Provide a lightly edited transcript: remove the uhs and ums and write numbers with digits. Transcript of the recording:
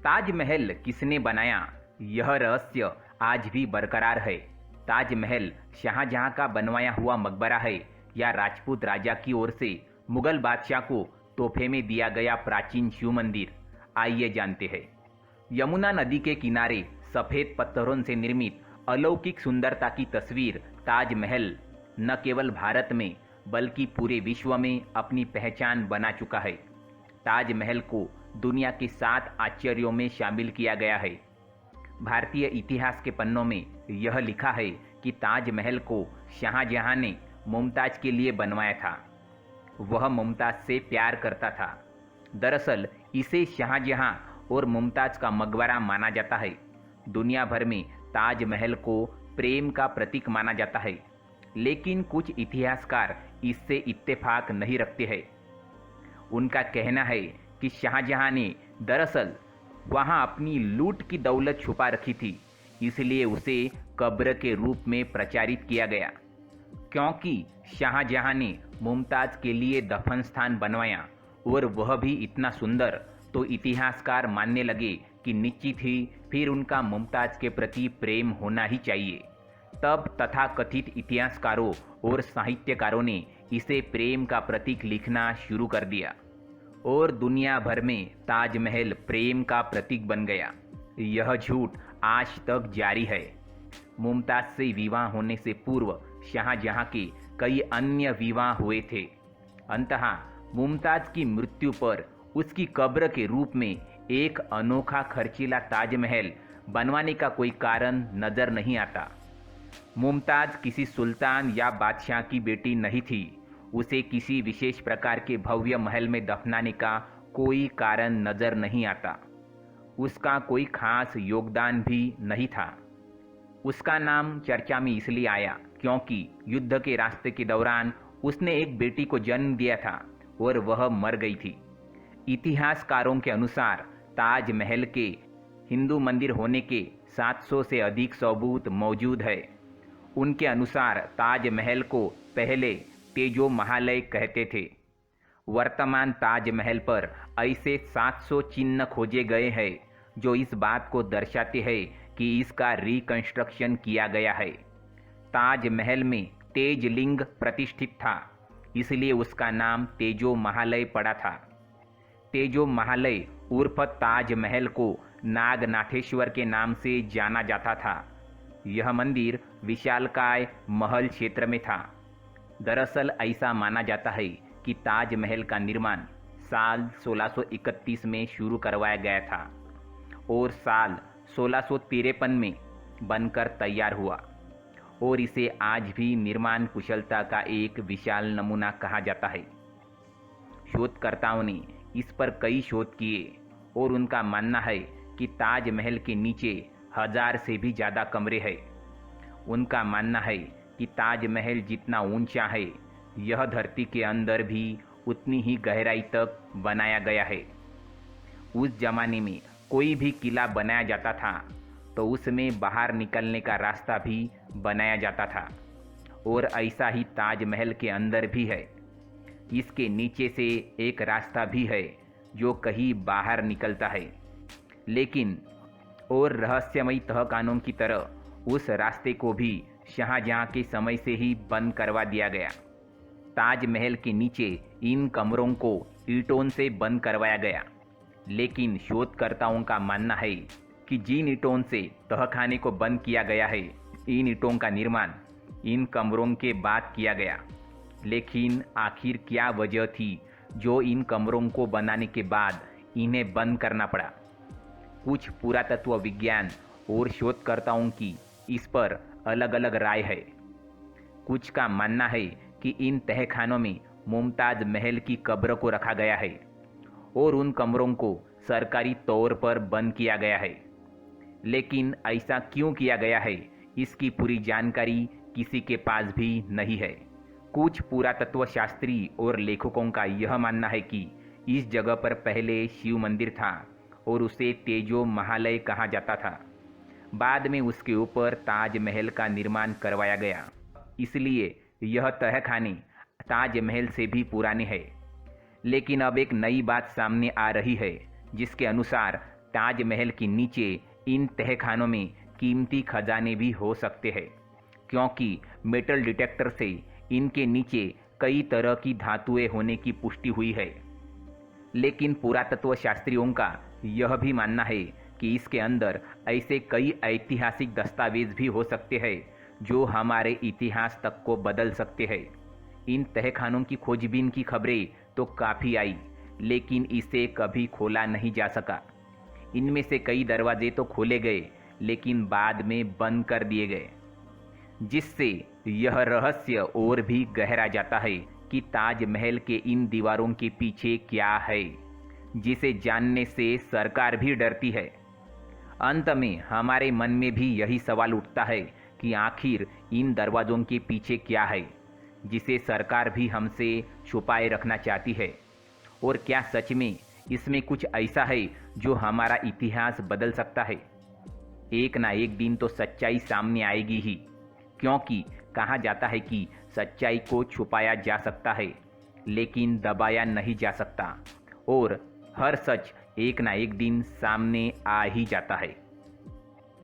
ताजमहल किसने बनाया, यह रहस्य आज भी बरकरार है। ताजमहल शाहजहां का बनवाया हुआ मकबरा है या राजपूत राजा की ओर से मुगल बादशाह को तोहफे में दिया गया प्राचीन शिव मंदिर? आइए जानते हैं। यमुना नदी के किनारे सफेद पत्थरों से निर्मित अलौकिक सुंदरता की तस्वीर ताजमहल न केवल भारत में बल्कि पूरे विश्व में अपनी पहचान बना चुका है। ताजमहल को दुनिया के 7 आश्चर्यों में शामिल किया गया है। भारतीय इतिहास के पन्नों में यह लिखा है कि ताजमहल को शाहजहां ने मुमताज के लिए बनवाया था। वह मुमताज से प्यार करता था। दरअसल इसे शाहजहां और मुमताज का मकबरा माना जाता है। दुनिया भर में ताजमहल को प्रेम का प्रतीक माना जाता है, लेकिन कुछ इतिहासकार इससे इत्तेफाक नहीं रखते हैं। उनका कहना है कि शाहजहां ने दरअसल वहां अपनी लूट की दौलत छुपा रखी थी, इसलिए उसे कब्र के रूप में प्रचारित किया गया। क्योंकि शाहजहां ने मुमताज के लिए दफन स्थान बनवाया और वह भी इतना सुंदर, तो इतिहासकार मानने लगे कि निश्चित ही फिर उनका मुमताज के प्रति प्रेम होना ही चाहिए। तब तथाकथित इतिहासकारों और साहित्यकारों ने इसे प्रेम का प्रतीक लिखना शुरू कर दिया और दुनिया भर में ताजमहल प्रेम का प्रतीक बन गया। यह झूठ आज तक जारी है। मुमताज से विवाह होने से पूर्व शाहजहां के कई अन्य विवाह हुए थे। अंततः मुमताज की मृत्यु पर उसकी कब्र के रूप में एक अनोखा खर्चीला ताजमहल बनवाने का कोई कारण नजर नहीं आता। मुमताज किसी सुल्तान या बादशाह की बेटी नहीं थी। उसे किसी विशेष प्रकार के भव्य महल में दफनाने का कोई कारण नजर नहीं आता। उसका कोई खास योगदान भी नहीं था। उसका नाम चर्चा में इसलिए आया क्योंकि युद्ध के रास्ते के दौरान उसने एक बेटी को जन्म दिया था और वह मर गई थी। इतिहासकारों के अनुसार ताजमहल के हिंदू मंदिर होने के 700 से अधिक सबूत मौजूद है। उनके अनुसार ताजमहल को पहले तेजो महालय कहते थे। वर्तमान ताजमहल पर ऐसे 700 चिन्ह खोजे गए हैं जो इस बात को दर्शाते हैं कि इसका रिकंस्ट्रक्शन किया गया है। ताजमहल में तेज लिंग प्रतिष्ठित था, इसलिए उसका नाम तेजो महालय पड़ा था। तेजो महालय उर्फ ताजमहल को नागनाथेश्वर के नाम से जाना जाता था। यह मंदिर विशालकाय महल क्षेत्र में था। दरअसल ऐसा माना जाता है कि ताजमहल का निर्माण साल 1631 में शुरू करवाया गया था और साल 1653 में बनकर तैयार हुआ, और इसे आज भी निर्माण कुशलता का एक विशाल नमूना कहा जाता है। शोधकर्ताओं ने इस पर कई शोध किए और उनका मानना है कि ताजमहल के नीचे 1000 से भी ज़्यादा कमरे हैं। उनका मानना है कि ताजमहल जितना ऊंचा है, यह धरती के अंदर भी उतनी ही गहराई तक बनाया गया है। उस जमाने में कोई भी किला बनाया जाता था तो उसमें बाहर निकलने का रास्ता भी बनाया जाता था, और ऐसा ही ताजमहल के अंदर भी है। इसके नीचे से एक रास्ता भी है जो कहीं बाहर निकलता है, लेकिन और रहस्यमयी तहखानों की तरह उस रास्ते को भी शाहजहां के समय से ही बंद करवा दिया गया। ताजमहल के नीचे इन कमरों को ईंटों से बंद करवाया गया, लेकिन शोधकर्ताओं का मानना है कि जिन ईंटों से तहखाने को बंद किया गया है, इन ईंटों का निर्माण इन कमरों के बाद किया गया। लेकिन आखिर क्या वजह थी जो इन कमरों को बनाने के बाद इन्हें बंद करना पड़ा? कुछ पुरातत्व विज्ञान और शोधकर्ताओं की इस पर अलग अलग राय है। कुछ का मानना है कि इन तहखानों में मुमताज महल की कब्र को रखा गया है और उन कमरों को सरकारी तौर पर बंद किया गया है। लेकिन ऐसा क्यों किया गया है, इसकी पूरी जानकारी किसी के पास भी नहीं है। कुछ पुरातत्व शास्त्री और लेखकों का यह मानना है कि इस जगह पर पहले शिव मंदिर था और उसे तेजो महालय कहा जाता था। बाद में उसके ऊपर ताजमहल का निर्माण करवाया गया, इसलिए यह तहखाने ताजमहल से भी पुराने हैं। लेकिन अब एक नई बात सामने आ रही है, जिसके अनुसार ताजमहल के नीचे इन तहखानों में कीमती खजाने भी हो सकते हैं, क्योंकि मेटल डिटेक्टर से इनके नीचे कई तरह की धातुएं होने की पुष्टि हुई है। लेकिन पुरातत्व शास्त्रियों का यह भी मानना है कि इसके अंदर ऐसे कई ऐतिहासिक दस्तावेज भी हो सकते हैं जो हमारे इतिहास तक को बदल सकते हैं। इन तहखानों की खोजबीन की खबरें तो काफ़ी आई, लेकिन इसे कभी खोला नहीं जा सका। इनमें से कई दरवाजे तो खोले गए, लेकिन बाद में बंद कर दिए गए, जिससे यह रहस्य और भी गहरा जाता है कि ताजमहल के इन दीवारों के पीछे क्या है, जिसे जानने से सरकार भी डरती है। अंत में हमारे मन में भी यही सवाल उठता है कि आखिर इन दरवाज़ों के पीछे क्या है, जिसे सरकार भी हमसे छुपाए रखना चाहती है। और क्या सच में इसमें कुछ ऐसा है जो हमारा इतिहास बदल सकता है? एक ना एक दिन तो सच्चाई सामने आएगी ही, क्योंकि कहा जाता है कि सच्चाई को छुपाया जा सकता है, लेकिन दबाया नहीं जा सकता। और हर सच एक ना एक दिन सामने आ ही जाता है।